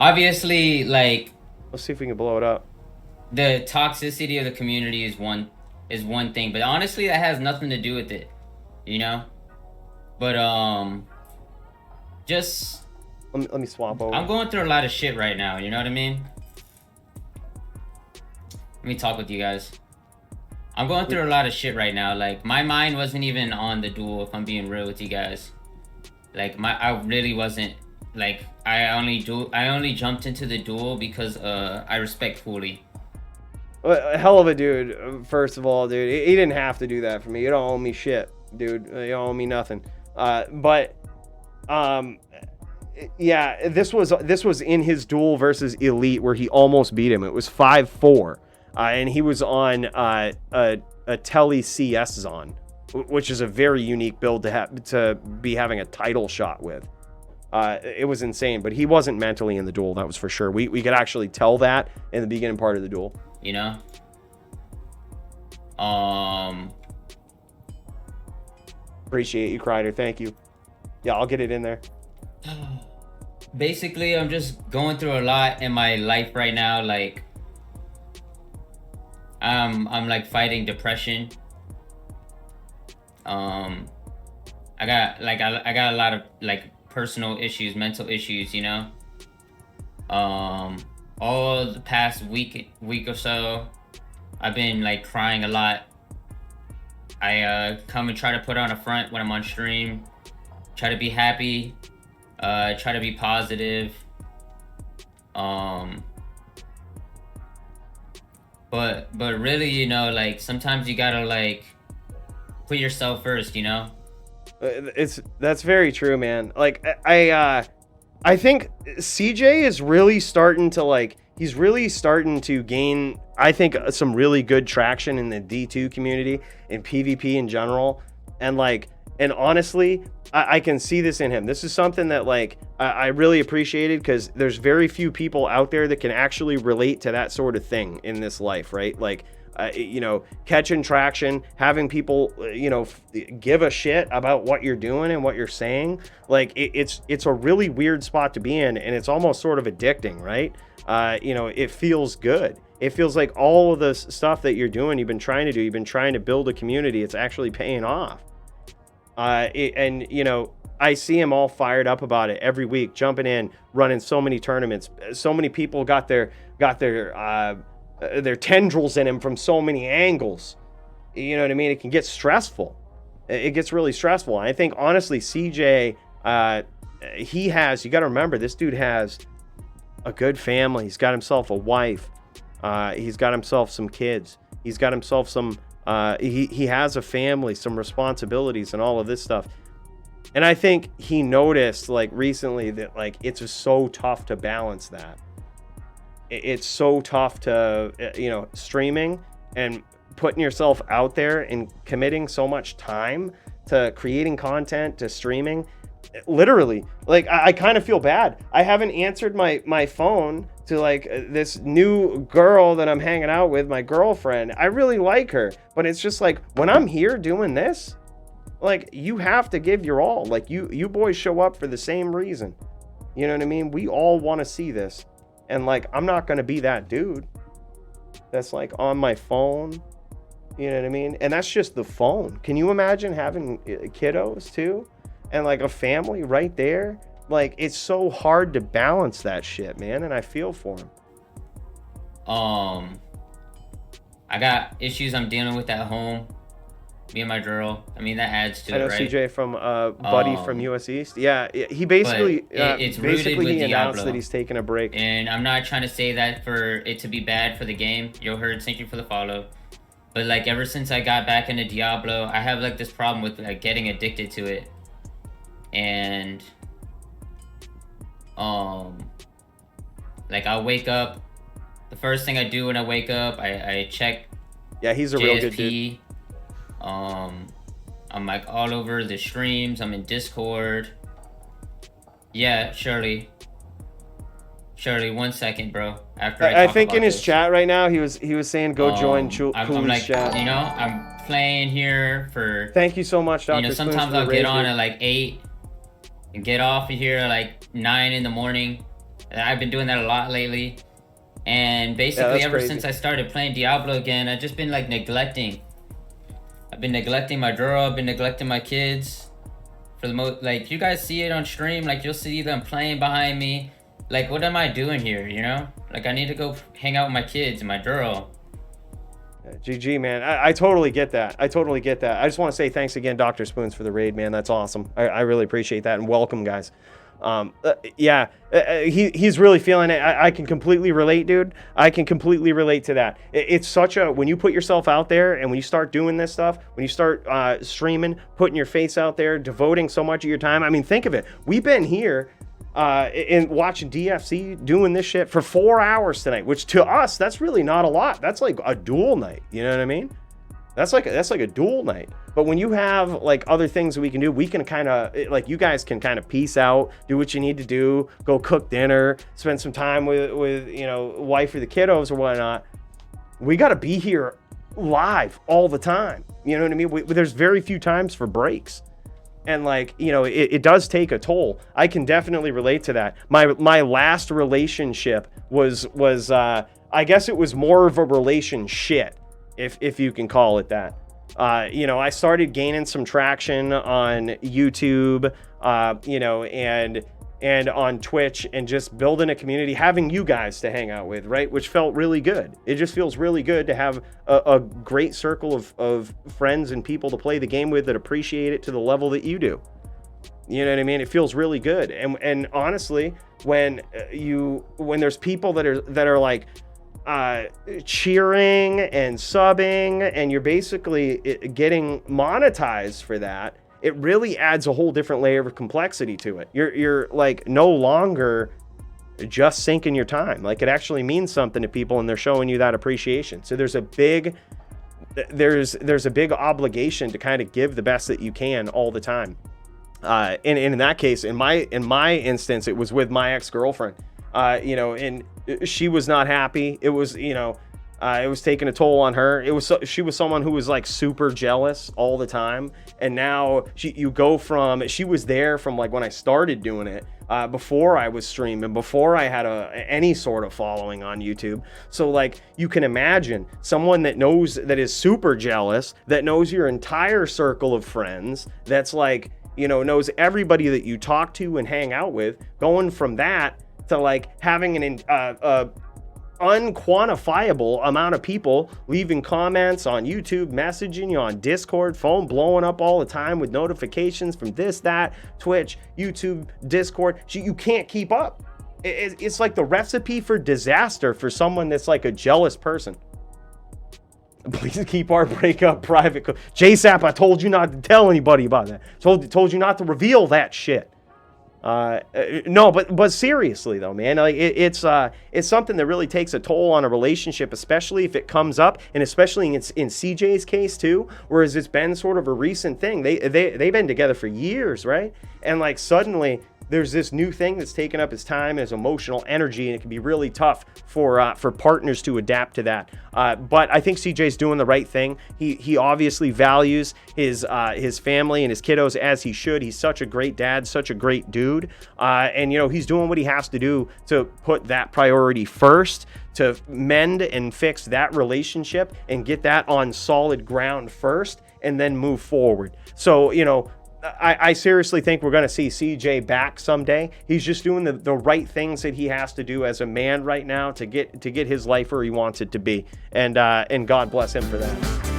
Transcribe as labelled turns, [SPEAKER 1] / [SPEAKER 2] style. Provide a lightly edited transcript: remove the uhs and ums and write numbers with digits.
[SPEAKER 1] obviously, like,
[SPEAKER 2] Let's see if we can blow it up.
[SPEAKER 1] the toxicity of the community is one thing, but honestly, that has nothing to do with it, you know. But just
[SPEAKER 2] Let me swap over.
[SPEAKER 1] I'm going through a lot of shit right now. You know what I mean? Let me talk with you guys. I'm going through a lot of shit right now. Like, my mind wasn't even on the duel, if I'm being real with you guys. Like, I really wasn't. Like, I only jumped into the duel because I respect Coooley.
[SPEAKER 2] A hell of a dude. First of all, dude, he didn't have to do that for me. You don't owe me shit, dude. You don't owe me nothing. But yeah, this was in his duel versus Elite where he almost beat him. It was 5-4, and he was on a Telly CS Zon, which is a very unique build to be having a title shot with. It was insane, but he wasn't mentally in the duel. That was for sure. We could actually tell that in the beginning part of the duel.
[SPEAKER 1] You know.
[SPEAKER 2] Appreciate you, Kreider. Thank you. Yeah, I'll get it in there.
[SPEAKER 1] Basically, I'm just going through a lot in my life right now. Like, I'm like fighting depression. I got a lot of like personal issues, mental issues, you know. All the past week or so, I've been like crying a lot. I come and try to put on a front when I'm on stream, try to be happy, try to be positive. But really, you know, like sometimes you gotta like put yourself first, you know.
[SPEAKER 2] That's very true, man. Like I think Ceejay is really starting to he's really starting to gain, I think, some really good traction in the D2 community and PvP in general. And honestly, I can see this in him. This is something that I really appreciated because there's very few people out there that can actually relate to that sort of thing in this life, right? You know, catching traction, having people, you know, give a shit about what you're doing and what you're saying. Like it's a really weird spot to be in, and it's almost sort of addicting, right? You know, it feels good. It feels like all of the stuff that you're doing, you've been trying to build a community. It's actually paying off. And you know, I see him all fired up about it every week, jumping in, running so many tournaments. So many people got their tendrils in him from so many angles. You know what I mean? It can get stressful. It gets really stressful. And I think honestly, Ceejay, you got to remember, this dude has a good family. He's got himself a wife. He's got himself some kids. He's got himself some, he has a family, some responsibilities and all of this stuff. And I think he noticed recently that it's just so tough to balance that. It's so tough to, you know, streaming and putting yourself out there and committing so much time to creating content, to streaming. Literally, I kind of feel bad. I haven't answered my phone to this new girl that I'm hanging out with, my girlfriend. I really like her, but it's just when I'm here doing this, you have to give your all. You boys show up for the same reason. You know what I mean? We all want to see this. And I'm not going to be that dude that's on my phone. You know what I mean? And that's just the phone. Can you imagine having kiddos too? And a family right there? It's so hard to balance that shit, man. And I feel for him.
[SPEAKER 1] I got issues I'm dealing with at home. Me and my girl. I mean, that adds to it, right?
[SPEAKER 2] I know Ceejay from Buddy from US East. Yeah, he basically
[SPEAKER 1] it's basically
[SPEAKER 2] he announced
[SPEAKER 1] Diablo.
[SPEAKER 2] that he's taking a break.
[SPEAKER 1] And I'm not trying to say that for it to be bad for the game. Yo, Herd, thank you for the follow. But ever since I got back into Diablo, I have this problem with getting addicted to it. And I'll wake up. The first thing I do when I wake up, I check.
[SPEAKER 2] Yeah, he's a
[SPEAKER 1] JSP.
[SPEAKER 2] real good dude.
[SPEAKER 1] I'm all over the streams. I'm in Discord. Yeah, Shirley, 1 second, bro. After
[SPEAKER 2] I think in his chat right now, he was saying go join Coooley's chat.
[SPEAKER 1] You know, I'm playing here for.
[SPEAKER 2] Thank you so much, Dr.
[SPEAKER 1] You know, sometimes I'll get on at 8 and get off of here at 9 in the morning. And I've been doing that a lot lately. And basically, ever since I started playing Diablo again, I've just been like neglecting. I've been neglecting my girl. I've been neglecting my kids. For the most, like, you guys see it on stream. Like, you'll see them playing behind me. Like, what am I doing here? You know? Like, I need to go hang out with my kids and my girl.
[SPEAKER 2] GG, man. I totally get that. I totally get that. I just want to say thanks again, Dr. Spoons, for the raid, man. That's awesome. I really appreciate that, and welcome, guys. He's really feeling it. I can completely relate, dude. I can completely relate to that. It's such a, when you put yourself out there and when you start doing this stuff, when you start streaming, putting your face out there, devoting so much of your time. I mean, think of it. We've been here and watching DFC doing this shit for 4 hours tonight, which to us, that's really not a lot. That's like a duel night. You know what I mean? That's like a duel night. But when you have like other things that we can do, we can kind of, like, you guys can kind of peace out, do what you need to do, go cook dinner, spend some time with you know, wife or the kiddos or whatnot. We got to be here live all the time. You know what I mean? There's very few times for breaks. And like, you know, it does take a toll. I can definitely relate to that. My last relationship was I guess it was more of a relationship, if you can call it that. You know, I started gaining some traction on YouTube, you know, and on Twitch, and just building a community, having you guys to hang out with, right? Which felt really good. It just feels really good to have a great circle of friends and people to play the game with that appreciate it to the level that you do. You know what I mean? It feels really good. And honestly, when there's people that are like, cheering and subbing, and you're basically getting monetized for that, it really adds a whole different layer of complexity to it. You're like no longer just sinking your time. Like, it actually means something to people, and they're showing you that appreciation. So there's a big obligation to kind of give the best that you can all the time. And in that case, in my instance, it was with my ex-girlfriend. You know, and she was not happy. It was, you know, it was taking a toll on her. She was someone who was like super jealous all the time. And now you go from, she was there from like when I started doing it, before I was streaming, before I had any sort of following on YouTube. So like, you can imagine someone that is super jealous, that knows your entire circle of friends, that's like, you know, knows everybody that you talk to and hang out with, going from that to like having an unquantifiable amount of people leaving comments on YouTube, messaging you on Discord, phone blowing up all the time with notifications from this, that, Twitch, YouTube, Discord. You can't keep up. It's like the recipe for disaster for someone that's like a jealous person. Please keep our breakup private. JSAP, I told you not to tell anybody about that. Told you not to reveal that shit. No, but seriously though, man, like it's something that really takes a toll on a relationship, especially if it comes up, and especially in CJ's case too, whereas it's been sort of a recent thing. They've been together for years, right? And like suddenly there's this new thing that's taken up his time and his emotional energy, and it can be really tough for partners to adapt to that. But I think CJ's doing the right thing. He obviously values his family and his kiddos, as he should. He's such a great dad, such a great dude, and you know, he's doing what he has to do to put that priority first, to mend and fix that relationship and get that on solid ground first, and then move forward. So, you know, I seriously think we're going to see CJ back someday. He's just doing the right things that he has to do as a man right now to get his life where he wants it to be. And God bless him for that.